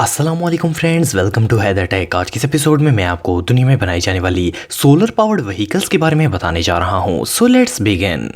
अस्सलामुअलैकुम friends, welcome to Haider tech. आज के इस एपिसोड में मैं आपको दुनिया में बनाई जाने वाली सोलर पावर्ड व्हीकल्स के बारे में बताने जा रहा हूं। So let's begin.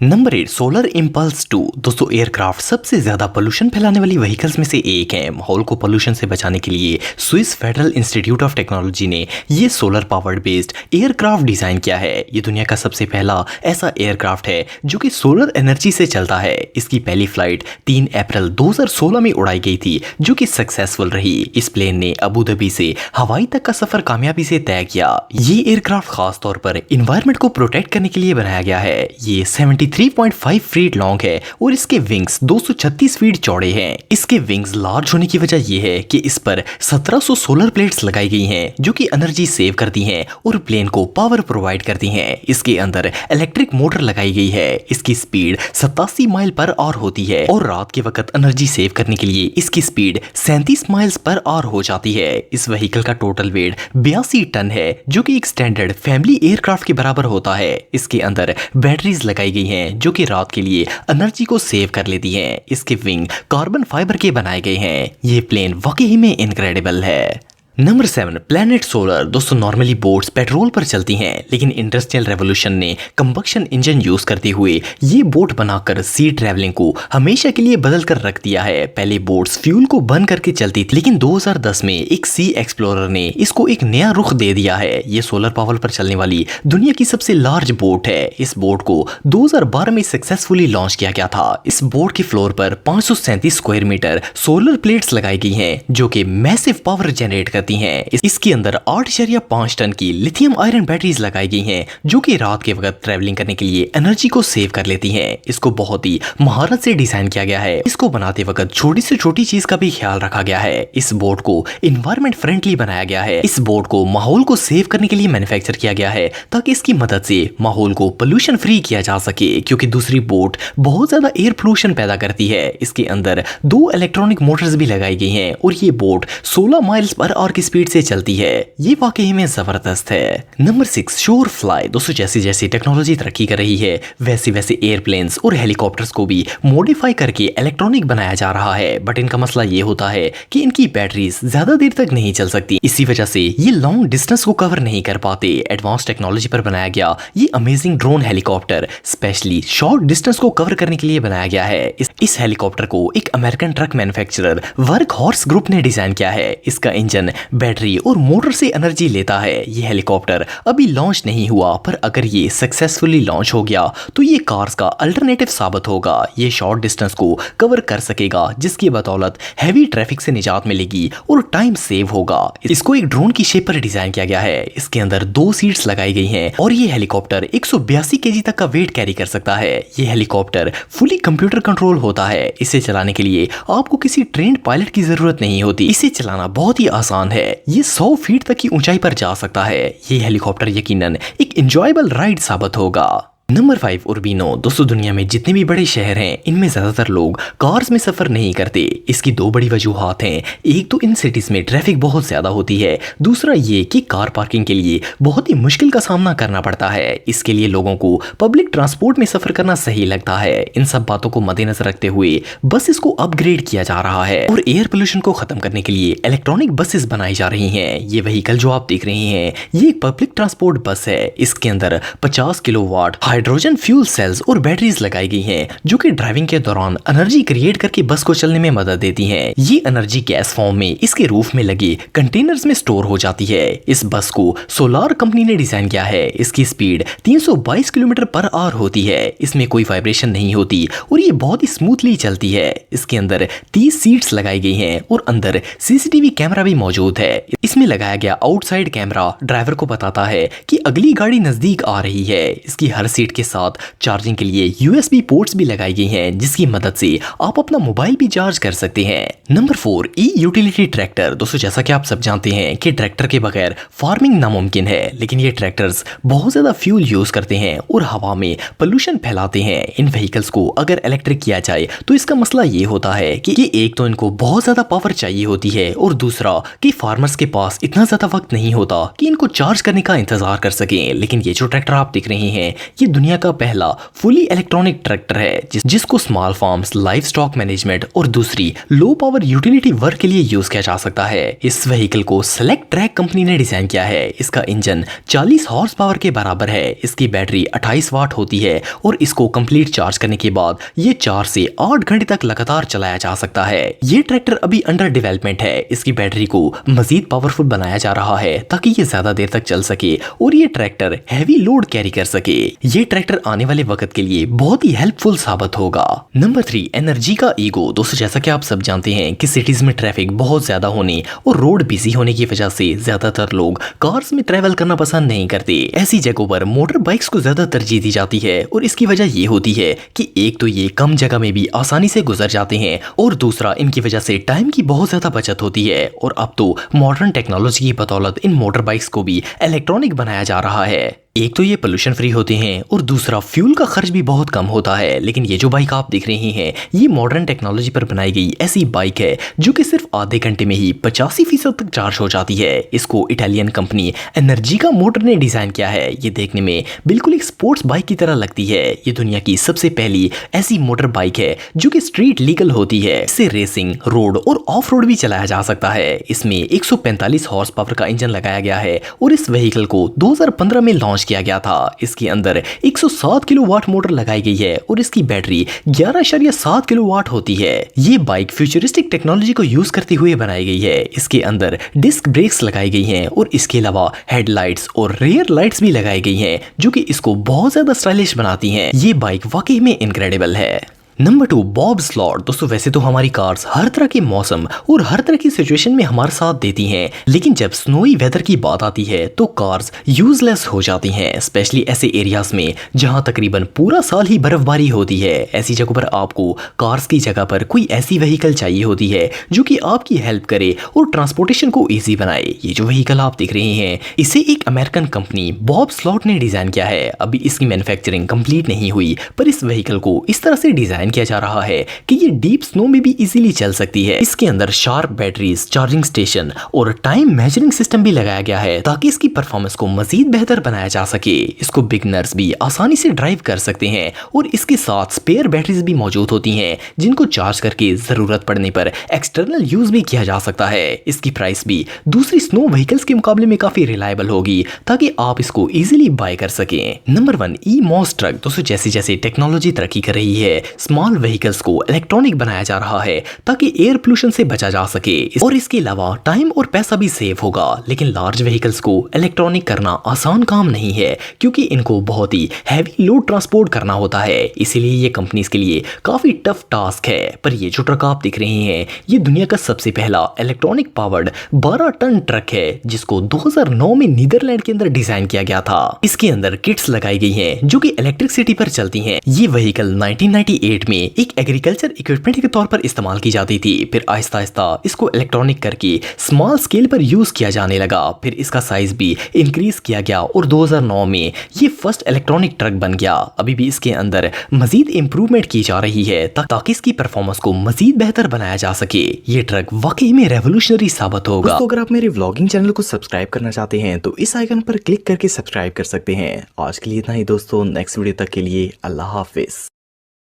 Number 8, solar impulse 2। दोस्तों, एयरक्राफ्ट सबसे ज्यादा पोल्यूशन फैलाने वाली व्हीकल्स में से एक है। माहौल को पोल्यूशन से बचाने के लिए Swiss federal institute of technology ने ये solar powered based aircraft design किया है। ये दुनिया का सबसे पहला ऐसा एयरक्राफ्ट है जो कि सोलर एनर्जी से चलता है। इसकी पहली फ्लाइट 3 अप्रैल 2016 में उड़ाई गई थी, जो कि सक्सेसफुल रही। इस प्लेन ने अबू धाबी से हवाई तक का सफर कामयाबी से तय किया। ये एयरक्राफ्ट खास तौर पर इन्वायरमेंट को प्रोटेक्ट करने के लिए बनाया गया है। ये 3.5 फीट लॉन्ग है और इसके विंग्स 236 फीट चौड़े हैं। इसके विंग्स लार्ज होने की वजह यह है कि इस पर 1700 सोलर प्लेट्स लगाई गई हैं, जो कि एनर्जी सेव करती हैं और प्लेन को पावर प्रोवाइड करती हैं। इसके अंदर इलेक्ट्रिक मोटर लगाई गई है। इसकी स्पीड 87 माइल पर आवर होती है और रात के वक्त एनर्जी सेव करने के लिए इसकी स्पीड 37 माइल्स पर आवर हो जाती है। इस व्हीकल का टोटल वेट 82 टन है, जो कि एक स्टैंडर्ड फैमिली एयरक्राफ्ट के बराबर होता है। इसके अंदर बैटरीज लगाई गई हैं, जो कि रात के लिए एनर्जी को सेव कर लेती हैं। इसके विंग कार्बन फाइबर के बनाए गए हैं। ये प्लेन वाकई में इनक्रेडिबल है। Number 7, planet solar. दोस्तों, नॉर्मली बोट्स पेट्रोल पर चलती हैं, लेकिन इंडस्ट्रियल रेवोल्यूशन ने कंबक्शन इंजन यूज करते हुए ये बोट बनाकर सी ट्रैवलिंग को हमेशा के लिए बदल कर रख दिया है। पहले बोट्स फ्यूल को बर्न करके चलती थी, लेकिन 2010 में एक सी एक्सप्लोरर ने इसको एक नया रुख दे दिया है। ये सोलर पावर पर चलने वाली दुनिया की सबसे लार्ज बोट है। इस बोट को 2012 में सक्सेसफुली लॉन्च किया गया था। इस बोट के फ्लोर पर 537 स्क्वायर मीटर सोलर प्लेट्स लगाई गई हैं, जो कि मैसिव पावर जनरेट करती हैं। इसके अंदर 8.5 टन की लिथियम आयरन बैटरीज लगाई गई हैं, जो कि रात के वक्त ट्रैवलिंग करने के लिए एनर्जी को सेव कर लेती हैं। इसको बहुत ही महारत से डिजाइन किया गया है। इसको बनाते वक्त छोटी से छोटी चीज का भी ख्याल रखा गया है। इस बोट को इन्वायरमेंट फ्रेंडली बनाया गया है। इस बोट को माहौल को सेव करने के लिए मैन्युफैक्चर किया गया है, ताकि इसकी मदद से माहौल को पोल्यूशन फ्री किया जा सके, क्योंकि दूसरी बोट बहुत ज्यादा एयर पोल्यूशन पैदा करती है। इसके अंदर 2 इलेक्ट्रॉनिक मोटर्स भी लगाई गई हैं और ये बोट 16 माइल्स पर आवर की स्पीड से चलती है। ये वाकई में जबरदस्त है। Number 6, sure fly. दोस्तों, जैसी जैसी टेक्नोलॉजी तरक्की कर रही है, वैसे वैसे एयरप्लेन्स और हेलीकॉप्टर्स को भी मॉडिफाई करके इलेक्ट्रॉनिक बनाया जा रहा है। बट इनका मसला ये होता है कि इनकी बैटरीज ज्यादा देर तक नहीं चल सकती। इसी वजह से ये लॉन्ग डिस्टेंस को कवर नहीं कर पाते। एडवांस टेक्नोलॉजी पर बनाया गया ये amazing drone helicopter specially short distance को कवर करने के लिए बनाया गया है। इस हेलीकॉप्टर को एक American truck manufacturer work horse group ने डिजाइन किया है। इसका इंजन बैटरी और मोटर से एनर्जी लेता है। ये हेलीकॉप्टर अभी लॉन्च नहीं हुआ, पर अगर ये सक्सेसफुली लॉन्च हो गया तो ये कार्स का अल्टरनेटिव साबित होगा। ये शॉर्ट डिस्टेंस को कवर कर सकेगा, जिसकी बदौलत हैवी ट्रैफिक से निजात मिलेगी और टाइम सेव होगा। इसको एक ड्रोन की शेप पर डिजाइन किया गया है। इसके अंदर 2 सीट्स लगाई गई हैं और ये हेलीकॉप्टर 182 केजी तक का वेट कैरी कर सकता है। ये हेलीकॉप्टर फुली कंप्यूटर कंट्रोल होता है। इसे चलाने के लिए आपको किसी ट्रेन्ड पायलट की जरूरत नहीं होती। इसे चलाना बहुत ही आसान है। ये 100 फीट तक की ऊंचाई पर जा सकता है। ये हेलीकॉप्टर यकीनन एक एंजॉयबल राइड साबित होगा। नंबर 5, उर्बिनो। दोस्तों, दुनिया में जितने भी बड़े शहर हैं, इनमें ज्यादातर लोग कार्स में सफर नहीं करते। इसकी 2 बड़ी वजूहात हैं। एक तो इन सिटीज में ट्रैफिक बहुत ज्यादा होती है, दूसरा ये कि कार पार्किंग के लिए बहुत ही मुश्किल का सामना करना पड़ता है। इसके लिए लोगों को पब्लिक ट्रांसपोर्ट में सफर करना सही लगता है। इन सब बातों को मद्देनजर रखते हुए बस इसको अपग्रेड किया जा रहा है और एयर पोल्यूशन को खत्म करने के लिए इलेक्ट्रॉनिक बसेस बनाई जा रही हैं। ये व्हीकल जो आप देख रहे हैं, ये एक पब्लिक ट्रांसपोर्ट बस है। इसके अंदर 50 किलोवाट हाइड्रोजन फ्यूल सेल्स और बैटरीज लगाई गई हैं, जो कि ड्राइविंग के दौरान एनर्जी क्रिएट करके बस को चलने में मदद देती हैं। ये एनर्जी गैस फॉर्म में इसके रूफ में लगे कंटेनर्स में स्टोर हो जाती है। इस बस को सोलार कंपनी ने डिजाइन किया है। इसकी स्पीड 322 किलोमीटर पर आवर होती है। इसमें कोई वाइब्रेशन नहीं होती और ये बहुत ही स्मूथली चलती है। इसके अंदर 30 सीट्स लगाई गई हैं और अंदर सीसीटीवी कैमरा भी मौजूद है। इसमें लगाया गया आउटसाइड कैमरा ड्राइवर को बताता है कि अगली गाड़ी नजदीक आ रही है। इसकी हर सीट के साथ चार्जिंग के लिए यूएसबी पोर्ट्स भी लगाई गई हैं, जिसकी मदद से आप अपना मोबाइल भी चार्ज कर सकते हैं। नंबर 4, ई यूटिलिटी ट्रैक्टर। दोस्तों, जैसा कि आप सब जानते हैं कि ट्रैक्टर के बगैर फार्मिंग नामुमकिन है, लेकिन ये ट्रैक्टर्स बहुत ज्यादा फ्यूल यूज करते हैं और हवा में पोल्यूशन फैलाते हैं। इन व्हीकल्स को अगर इलेक्ट्रिक किया जाए तो इसका मसला ये होता है कि एक तो इनको बहुत ज्यादा पावर चाहिए होती है और दूसरा कि फार्मर्स के पास इतना ज्यादा वक्त नहीं होता कि इनको चार्ज करने का इंतजार कर सकें। लेकिन ये जो ट्रैक्टर आप देख रहे हैं, ये दुनिया का पहला फुली इलेक्ट्रॉनिक ट्रैक्टर है जिसको small farms, live stock management और दूसरी लो पावर यूटिलिटी वर्क के लिए यूज किया जा सकता है। इस व्हीकल को सेलेक्ट ट्रैक कंपनी ने डिजाइन किया है। इसका इंजन 40 हॉर्स पावर के बराबर है। इसकी बैटरी 28 वाट होती है और इसको कंप्लीट चार्ज करने के बाद ये 4 से 8 घंटे तक लगातार चलाया जा सकता है। ये ट्रैक्टर अभी अंडर डेवलपमेंट है। इसकी बैटरी को मजीद पावरफुल बनाया जा रहा है ताकि ये ज्यादा देर तक चल सके और ये ट्रैक्टर हैवी लोड कैरी कर सके। ये ट्रैक्टर आने वाले वक्त के लिए बहुत ही हेल्पफुल साबित होगा। नंबर 3, एनर्जी का ईगो। दोस्तों, जैसा कि आप सब जानते हैं कि सिटीज में ट्रैफिक बहुत ज्यादा होने और रोड बिजी होने की वजह से ज्यादातर लोग कार्स में ट्रैवल करना पसंद नहीं करते। ऐसी जगहों पर मोटर बाइक्स को ज्यादा तरजीह दी जाती है और इसकी वजह ये होती है कि एक तो ये कम जगह में भी आसानी से गुजर जाते हैं और दूसरा इनकी वजह से टाइम की बहुत ज्यादा बचत होती है। और अब तो मॉडर्न टेक्नोलॉजी की बदौलत इन मोटर बाइक्स को भी इलेक्ट्रॉनिक बनाया जा रहा है। एक तो ये पोल्यूशन फ्री होते हैं और दूसरा फ्यूल का खर्च भी बहुत कम होता है। लेकिन ये जो बाइक आप देख रहे हैं ये मॉडर्न टेक्नोलॉजी पर बनाई गई ऐसी बाइक है जो कि सिर्फ आधे घंटे में ही 85% तक चार्ज हो जाती है। इसको इटालियन कंपनी एनर्जी का मोटर ने डिजाइन किया है। ये देखने में बिल्कुल एक स्पोर्ट्स बाइक की तरह लगती है। ये दुनिया की सबसे पहली ऐसी मोटर बाइक है जो कि स्ट्रीट लीगल होती है। इसे रेसिंग, रोड और ऑफ रोड भी चलाया जा सकता है। इसमें 145 हॉर्स पावर का इंजन लगाया गया है और इस व्हीकल को 2015 में लॉन्च किया गया था। इसके अंदर 107 किलोवाट मोटर लगाई गई है और इसकी बैटरी 11.7 किलोवाट होती है। ये बाइक फ्यूचरिस्टिक टेक्नोलॉजी को यूज करते हुए बनाई गई है। इसके अंदर डिस्क ब्रेक्स लगाई गई हैं और इसके अलावा हेडलाइट्स और रेयर लाइट्स भी लगाई गई हैं जो कि इसको बहुत ज्यादा स्टाइलिश बनाती हैं। ये बाइक वाकई में इनक्रेडिबल है। Number 2, Bob slot. दोस्तों, वैसे तो हमारी कार्स हर तरह के मौसम और हर तरह की सिचुएशन में हमारा साथ देती हैं, लेकिन जब स्नोई वेदर की बात आती है तो कार्स यूजलेस हो जाती हैं, स्पेशली ऐसे एरियाज में जहां तकरीबन पूरा साल ही बर्फबारी होती है। ऐसी जगहों पर आपको कार्स की जगह पर कोई ऐसी व्हीकल चाहिए होती है जो कि आपकी हेल्प करे और ट्रांसपोर्टेशन को ईजी बनाए। ये जो व्हीकल आप देख रहे हैं इसे एक अमेरिकन कंपनी बॉब स्लॉट ने डिजाइन किया है। अभी इसकी मैन्युफैक्चरिंग कंप्लीट नहीं हुई पर इस व्हीकल को इस तरह से डिजाइन किया जा रहा है कि ये डीप स्नो में भी इजीली चल सकती है। इसके अंदर शार्प बैटरीज, चार्जिंग स्टेशन और टाइम मेजरिंग सिस्टम भी लगाया गया है ताकि इसकी परफॉर्मेंस को मजीद बेहतर बनाया जा सके। इसको बिगिनर्स भी आसानी से ड्राइव कर सकते हैं और इसके साथ स्पेयर बैटरीज भी मौजूद होती हैं जिनको चार्ज करके जरूरत पड़ने पर एक्सटर्नल यूज भी किया जा सकता है। इसकी प्राइस भी दूसरी स्नो व्हीकल्स के मुकाबले में काफी रिलायबल होगी ताकि आप इसको इजीली बाय कर सकें। नंबर 1, ई-मॉस ट्रक। दोस्तों, जैसे जैसे टेक्नोलॉजी तरक्की कर रही है स्मॉल व्हीकल्स को इलेक्ट्रॉनिक बनाया जा रहा है ताकि एयर पोल्यूशन से बचा जा सके और इसके अलावा टाइम और पैसा भी सेव होगा। लेकिन लार्ज व्हीकल्स को इलेक्ट्रॉनिक करना आसान काम नहीं है क्योंकि इनको बहुत ही हैवी लोड ट्रांसपोर्ट करना होता है। इसीलिए ये कंपनीज के लिए काफी टफ टास्क है। पर ये जो ट्रक आप दिख रहे हैं ये दुनिया का सबसे पहला इलेक्ट्रॉनिक पावर्ड 12 टन ट्रक है जिसको 2009 में नीदरलैंड के अंदर डिजाइन किया गया था। इसके अंदर किट्स लगाई गई हैं जो कि इलेक्ट्रिसिटी पर चलती हैं। ये व्हीकल 1998 में एक एग्रीकल्चर इक्विपमेंट के तौर पर इस्तेमाल की जाती थी। फिर आहिस्ता आहिस्ता इसको इलेक्ट्रॉनिक करके स्मॉल स्केल पर यूज किया जाने लगा। फिर इसका साइज भी इंक्रीज किया गया और 2009 में ये फर्स्ट इलेक्ट्रॉनिक ट्रक बन गया। अभी भी इसके अंदर मजीद इंप्रूवमेंट की जा रही है ताकि इसकी परफॉर्मेंस को मजीद बेहतर बनाया जा सके। ये ट्रक वाकई में रेवोल्यूशनरी साबित होगा। दोस्तों, अगर आप मेरे व्लॉगिंग चैनल को सब्सक्राइब करना चाहते हैं तो इस आइकन पर क्लिक करके सब्सक्राइब कर सकते हैं। आज के लिए इतना ही दोस्तों, नेक्स्ट वीडियो तक के लिए अल्लाह हाफिज।